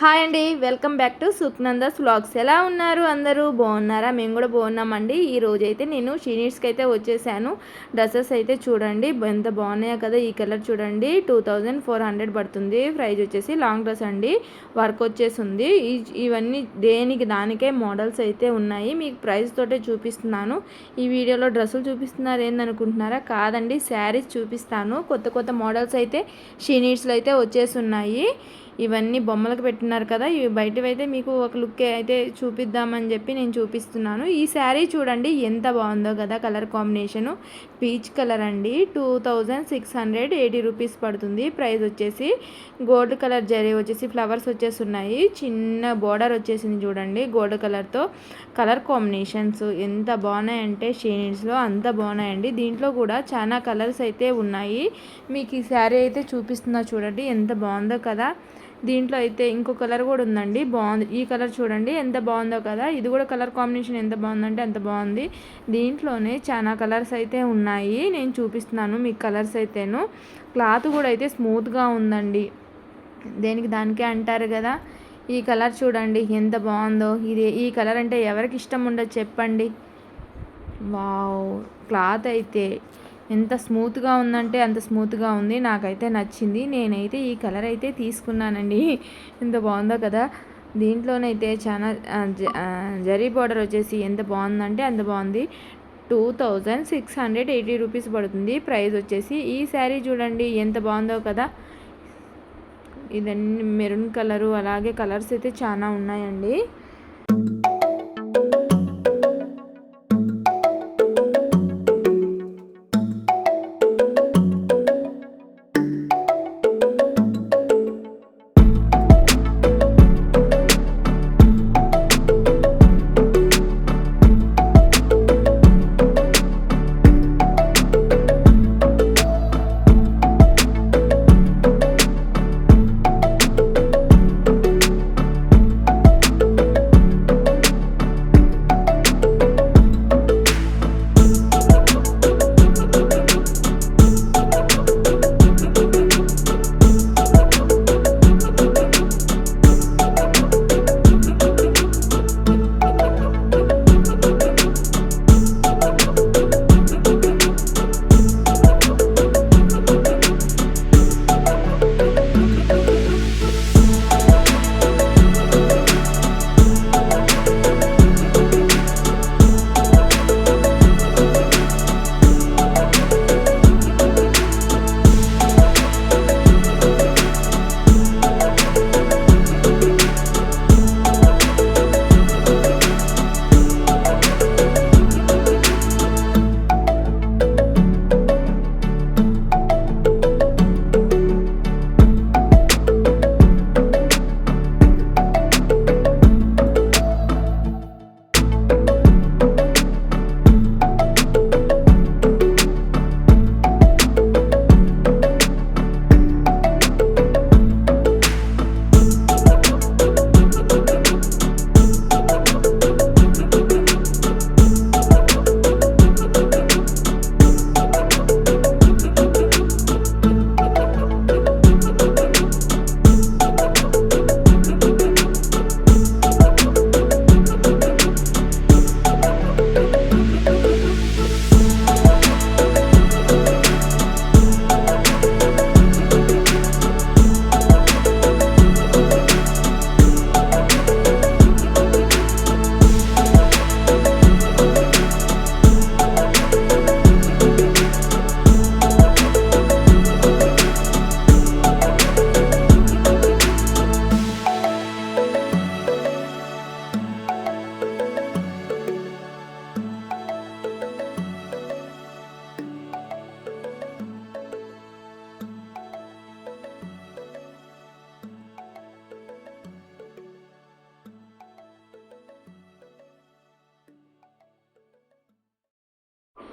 Hi అండి, welcome back to సుఖ్నందాస్ vlogs. ఎలా ఉన్నారు అందరూ? బాగున్నారా? మేము కూడా బాగున్నామండి. ఈ రోజైతే నేను షీనీడ్స్కి అయితే వచ్చేసాను. డ్రెస్సెస్ అయితే చూడండి ఎంత బాగున్నాయో కదా. ఈ కలర్ చూడండి 2400 పడుతుంది. ప్రైజ్ వచ్చేసి లాంగ్ డ్రెస్ అండి, వర్క్ వచ్చేసింది. ఇవన్నీ దేనికి దానికే మోడల్స్ అయితే ఉన్నాయి. మీకు ప్రైస్ తోటే చూపిస్తున్నాను. ఈ వీడియోలో డ్రెస్సులు చూపిస్తున్నారు ఏందనుకుంటున్నారా? కాదండి, శారీస్ చూపిస్తాను. కొత్త కొత్త మోడల్స్ అయితే షీనీడ్స్లో అయితే వచ్చేస్తున్నాయి. ఇవన్నీ బొమ్మలకు పెట్టినారు కదా, ఇవి బయటవి అయితే మీకు ఒక లుక్ అయితే చూపిద్దామని చెప్పి నేను చూపిస్తున్నాను. ఈ శారీ చూడండి ఎంత బాగుందో కదా. కలర్ కాంబినేషను పీచ్ కలర్ అండి. 2680 రూపీస్ పడుతుంది. ప్రైస్ వచ్చేసి గోల్డ్ కలర్ జరీ వచ్చేసి ఫ్లవర్స్ వచ్చేసి ఉన్నాయి. చిన్న బోర్డర్ వచ్చేసింది చూడండి గోల్డ్ కలర్తో. కలర్ కాంబినేషన్స్ ఎంత బాగున్నాయంటే షేడ్స్లో అంత బాగున్నాయండి. దీంట్లో కూడా చాలా కలర్స్ అయితే ఉన్నాయి. మీకు ఈ శారీ అయితే చూపిస్తున్నా చూడండి ఎంత బాగుందో కదా. దీంట్లో అయితే ఇంకో కలర్ కూడా ఉందండి, బాగుంది. ఈ కలర్ చూడండి ఎంత బాగుందో కదా. ఇది కూడా కలర్ కాంబినేషన్ ఎంత బాగుందంటే అంత బాగుంది. దీంట్లోనే చాలా కలర్స్ అయితే ఉన్నాయి, నేను చూపిస్తున్నాను మీకు కలర్స్ అయితేను. క్లాత్ కూడా అయితే స్మూత్గా ఉందండి, దేనికి దానికే అంటారు కదా. ఈ కలర్ చూడండి ఎంత బాగుందో. ఈ కలర్ అంటే ఎవరికి ఇష్టం ఉండదు చెప్పండి. వావ్, క్లాత్ అయితే ఎంత స్మూత్గా ఉందంటే అంత స్మూత్గా ఉంది. నాకైతే నచ్చింది. నేనైతే ఈ కలర్ అయితే తీసుకున్నానండి. ఎంత బాగుందో కదా. దీంట్లోనైతే చాలా జరీ బార్డర్ వచ్చేసి ఎంత బాగుందంటే అంత బాగుంది. 2680 రూపీస్ పడుతుంది. ప్రైస్ వచ్చేసి ఈ శారీ చూడండి ఎంత బాగుందో కదా. ఇదన్నీ మెరూన్ కలరు, అలాగే కలర్స్ అయితే చాలా ఉన్నాయండి.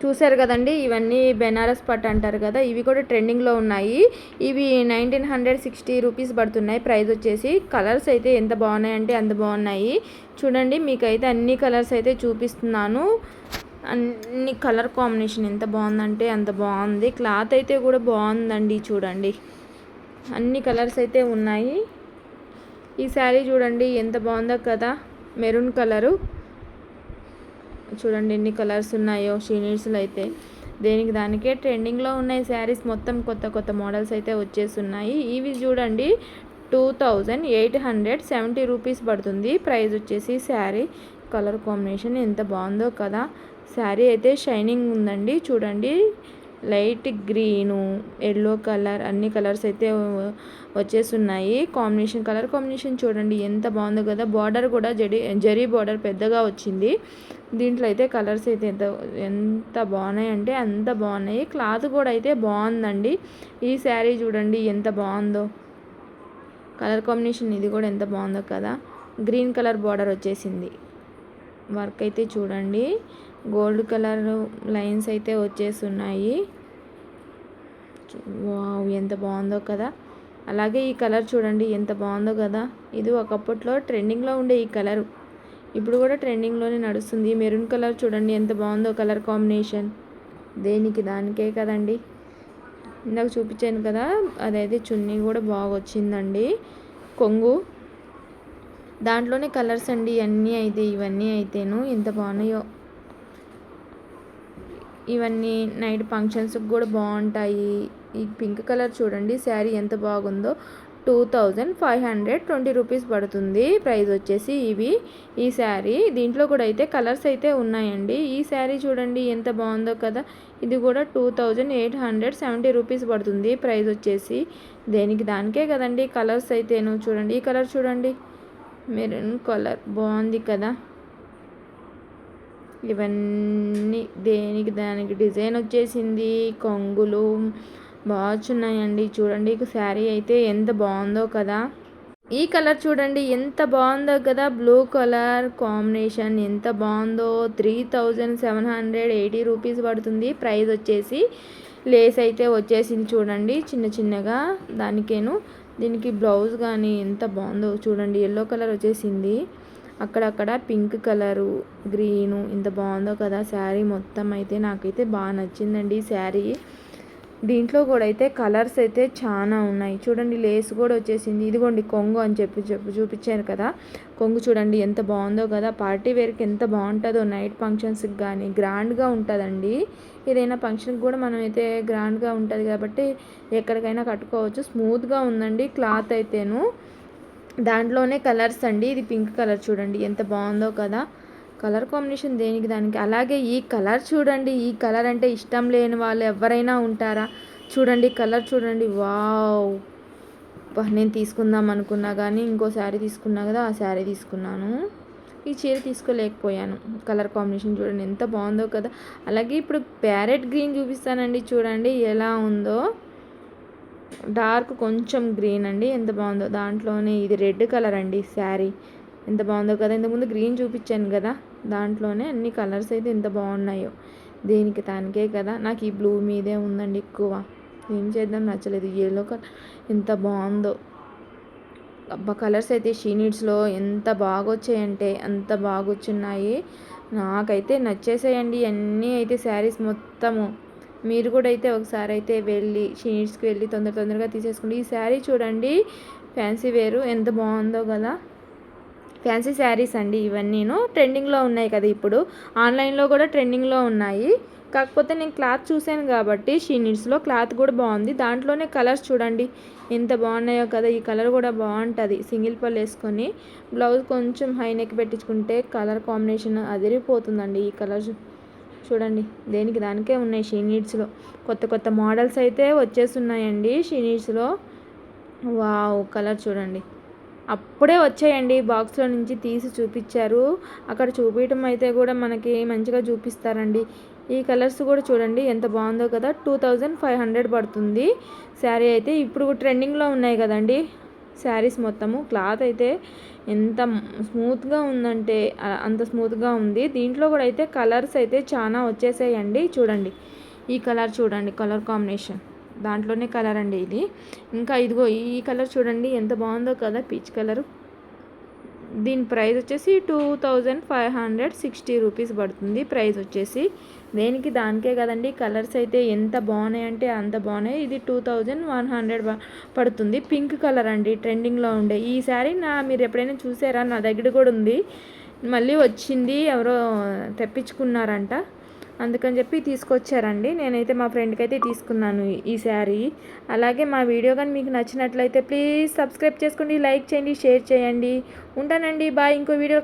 చూసారు కదండి, ఇవన్నీ బెనారస్ పట్టు అంటారు కదా. ఇవి కూడా ట్రెండింగ్లో ఉన్నాయి. ఇవి 1960 రూపీస్ పడుతున్నాయి. ప్రైస్ వచ్చేసి కలర్స్ అయితే ఎంత బాగున్నాయి అంటే అంత బాగున్నాయి. చూడండి మీకైతే అన్ని కలర్స్ అయితే చూపిస్తున్నాను. అన్ని కలర్ కాంబినేషన్ ఎంత బాగుందంటే అంత బాగుంది. క్లాత్ అయితే కూడా బాగుందండి. చూడండి అన్ని కలర్స్ అయితే ఉన్నాయి. ఈ శారీ చూడండి ఎంత బాగుందో కదా, మెరూన్ కలరు. చూడండి ఎన్ని కలర్స్ ఉన్నాయో షీనిడ్స్లో అయితే. దేనికి దానికే ట్రెండింగ్లో ఉన్నాయి శారీస్ మొత్తం. కొత్త కొత్త మోడల్స్ అయితే వచ్చేస్తున్నాయి. ఇవి చూడండి 2870 రూపీస్ పడుతుంది ప్రైస్ వచ్చేసి. శారీ కలర్ కాంబినేషన్ ఎంత బాగుందో కదా. శారీ అయితే షైనింగ్ ఉందండి. చూడండి లైట్ గ్రీను, ఎల్లో కలర్, అన్ని కలర్స్ అయితే వచ్చేస్తున్నాయి. కలర్ కాంబినేషన్ చూడండి ఎంత బాగుందో కదా. బార్డర్ కూడా జరీ బార్డర్ పెద్దగా వచ్చింది. దీంట్లో అయితే కలర్స్ అయితే ఎంత బాగున్నాయి అంటే అంత బాగున్నాయి. క్లాత్ కూడా అయితే బాగుందండి. ఈ శారీ చూడండి ఎంత బాగుందో. కలర్ కాంబినేషన్ ఇది కూడా ఎంత బాగుందో కదా. గ్రీన్ కలర్ బార్డర్ వచ్చేసింది. వర్క్ అయితే చూడండి గోల్డ్ కలర్ లైన్స్ అయితే వచ్చేస్తున్నాయి. వావ్ ఎంత బాగుందో కదా. అలాగే ఈ కలర్ చూడండి ఎంత బాగుందో కదా. ఇది ఒకప్పట్లో ట్రెండింగ్లో ఉండే ఈ కలరు, ఇప్పుడు కూడా ట్రెండింగ్లోనే నడుస్తుంది. మెరూన్ కలర్ చూడండి ఎంత బాగుందో కలర్ కాంబినేషన్. దేనికి దానికే కదండి. ఇందాక చూపించాను కదా, అదైతే చున్నీ కూడా బాగా వచ్చిందండి. కొంగు దాంట్లోనే కలర్స్ అండి అన్నీ అయితే. ఇవన్నీ అయితేను ఎంత బాగున్నాయో. ఇవన్నీ నైట్ ఫంక్షన్స్కి కూడా బాగుంటాయి. ఈ పింక్ కలర్ చూడండి శారీ ఎంత బాగుందో. 2520 రూపీస్ పడుతుంది ప్రైస్ వచ్చేసి. ఈ శారీ దీంట్లో కూడా అయితే కలర్స్ అయితే ఉన్నాయండి. ఈ శారీ చూడండి ఎంత బాగుందో కదా. ఇది కూడా 2870 రూపీస్ పడుతుంది ప్రైస్ వచ్చేసి. దేనికి దానికే కదండి కలర్స్ అయితేను. చూడండి ఈ కలర్ చూడండి మెరూన్ కలర్ బాగుంది కదా. ఇవన్నీ దేనికి దానికి డిజైన్ వచ్చేసింది. కొంగులు బాగున్నాయండి. చూడండి శారీ అయితే ఎంత బాగుందో కదా. ఈ కలర్ చూడండి ఎంత బాగుందో కదా. బ్లూ కలర్ కాంబినేషన్ ఎంత బాగుందో. 3780 రూపీస్ పడుతుంది ప్రైస్ వచ్చేసి. లేస్ అయితే వచ్చేసింది చూడండి చిన్న చిన్నగా. దీనికి బ్లౌజ్ కానీ ఎంత బాగుందో చూడండి. ఎల్లో కలర్ వచ్చేసింది. అక్కడక్కడ పింక్ కలరు, గ్రీను ఎంత బాగుందో కదా. శారీ మొత్తం అయితే నాకైతే బాగా నచ్చిందండి ఈ శారీ. దీంట్లో కూడా అయితే కలర్స్ అయితే చాలా ఉన్నాయి. చూడండి లేస్ కూడా వచ్చేసింది. ఇదిగోండి కొంగు అని చెప్పి చూపించాను కదా. కొంగు చూడండి ఎంత బాగుందో కదా. పార్టీ వేర్కి ఎంత బాగుంటుందో. నైట్ ఫంక్షన్స్కి కానీ గ్రాండ్గా ఉంటుందండి. ఏదైనా ఫంక్షన్కి కూడా మనం అయితే గ్రాండ్గా ఉంటుంది కాబట్టి ఎక్కడికైనా కట్టుకోవచ్చు. స్మూత్గా ఉందండి క్లాత్ అయితేను. దాంట్లోనే కలర్స్ అండి. ఇది పింక్ కలర్ చూడండి ఎంత బాగుందో కదా. కలర్ కాంబినేషన్ దేనికి దానికి. అలాగే ఈ కలర్ చూడండి. ఈ కలర్ అంటే ఇష్టం లేని వాళ్ళు ఎవరైనా ఉంటారా. చూడండి కలర్ చూడండి. వావ్ నేను తీసుకుందాం అనుకున్నా కానీ ఇంకో శారీ తీసుకున్నా కదా, ఆ శారీ తీసుకున్నాను. ఈ చీర తీసుకోలేకపోయాను. కలర్ కాంబినేషన్ చూడండి ఎంత బాగుందో కదా. అలాగే ఇప్పుడు ప్యారెట్ గ్రీన్ చూపిస్తానండి. చూడండి ఎలా ఉందో. డార్క్ కొంచెం గ్రీన్ అండి ఎంత బాగుందో. దాంట్లోనే ఇది రెడ్ కలర్ అండి శారీ ఎంత బాగుందో కదా. ఇంతకుముందు గ్రీన్ చూపించాను కదా, దాంట్లోనే అన్ని కలర్స్ అయితే ఎంత బాగున్నాయో. దేనికి దానికే కదా. నాకు ఈ బ్లూ మీదే ఉందండి ఎక్కువ. ఏం చేద్దాం నచ్చలేదు. ఎల్లో కలర్ ఎంత బాగుందో. అబ్బా కలర్స్ అయితే షీనిడ్స్లో ఎంత బాగా వచ్చాయంటే అంత బాగా వచ్చున్నాయి. నాకైతే నచ్చేసాయండి అన్నీ అయితే శారీస్ మొత్తము. మీరు కూడా అయితే ఒకసారి అయితే వెళ్ళి షీనిడ్స్కి వెళ్ళి తొందరగా తీసేసుకోండి. ఈ శారీ చూడండి ఫ్యాన్సీ వేరు ఎంత బాగుందో కదా. ఫ్యాన్సీ శారీస్ అండి ఇవన్నీను. ట్రెండింగ్లో ఉన్నాయి కదా ఇప్పుడు. ఆన్లైన్లో కూడా ట్రెండింగ్లో ఉన్నాయి. కాకపోతే నేను క్లాత్ చూశాను కాబట్టి షీనిడ్స్లో క్లాత్ కూడా బాగుంది. దాంట్లోనే కలర్స్ చూడండి ఎంత బాగున్నాయో కదా. ఈ కలర్ కూడా బాగుంటుంది. సింగిల్ పళ్ళు వేసుకొని బ్లౌజ్ కొంచెం హై నెక్ పెట్టించుకుంటే కలర్ కాంబినేషన్ అదిరిపోతుందండి. ఈ కలర్ చూడండి దేనికి దానికే ఉన్నాయి షీనిడ్స్లో. కొత్త మోడల్స్ అయితే వచ్చేస్తున్నాయండి షీనిడ్స్లో. వావ్ కలర్ చూడండి అప్పుడే వచ్చాయండి. బాక్స్లో నుంచి తీసి చూపించారు. అక్కడ చూపించడం అయితే కూడా మనకి మంచిగా చూపిస్తారండి. ఈ కలర్స్ కూడా చూడండి ఎంత బాగుందో కదా. 2500 పడుతుంది శారీ అయితే. ఇప్పుడు ట్రెండింగ్లో ఉన్నాయి కదండి శారీస్ మొత్తము. క్లాత్ అయితే ఎంత స్మూత్గా ఉందంటే అంత స్మూత్గా ఉంది. దీంట్లో కూడా అయితే కలర్స్ అయితే చాలా వచ్చేసాయండి. చూడండి ఈ కలర్ చూడండి కలర్ కాంబినేషన్ దాంట్లోనే కలర్ అండి ఇది. ఇంకా ఇదిగో ఈ కలర్ చూడండి ఎంత బాగుందో కదా. పీచ్ కలరు దీని ప్రైస్ వచ్చేసి 2560 రూపీస్ పడుతుంది ప్రైస్ వచ్చేసి. దేనికి దానికే కదండి. కలర్స్ అయితే ఎంత బాగున్నాయి అంటే అంత బాగున్నాయి. ఇది 2100 పడుతుంది. పింక్ కలర్ అండి, ట్రెండింగ్లో ఉండే ఈ శారీ మీరు ఎప్పుడైనా చూసారా? నా దగ్గర కూడా ఉంది, మళ్ళీ వచ్చింది, ఎవరో తెప్పించుకున్నారంట, అందుకని చెప్పి తీసుకొచ్చారండి. నేనైతే మా ఫ్రెండ్కి అయితే తీసుకున్నాను ఈ శారీ. అలాగే మా వీడియో కానీ మీకు నచ్చినట్లయితే ప్లీజ్ సబ్స్క్రైబ్ చేసుకోండి, లైక్ చేయండి, షేర్ చేయండి. ఉంటానండి, బాయ్. ఇంకో వీడియో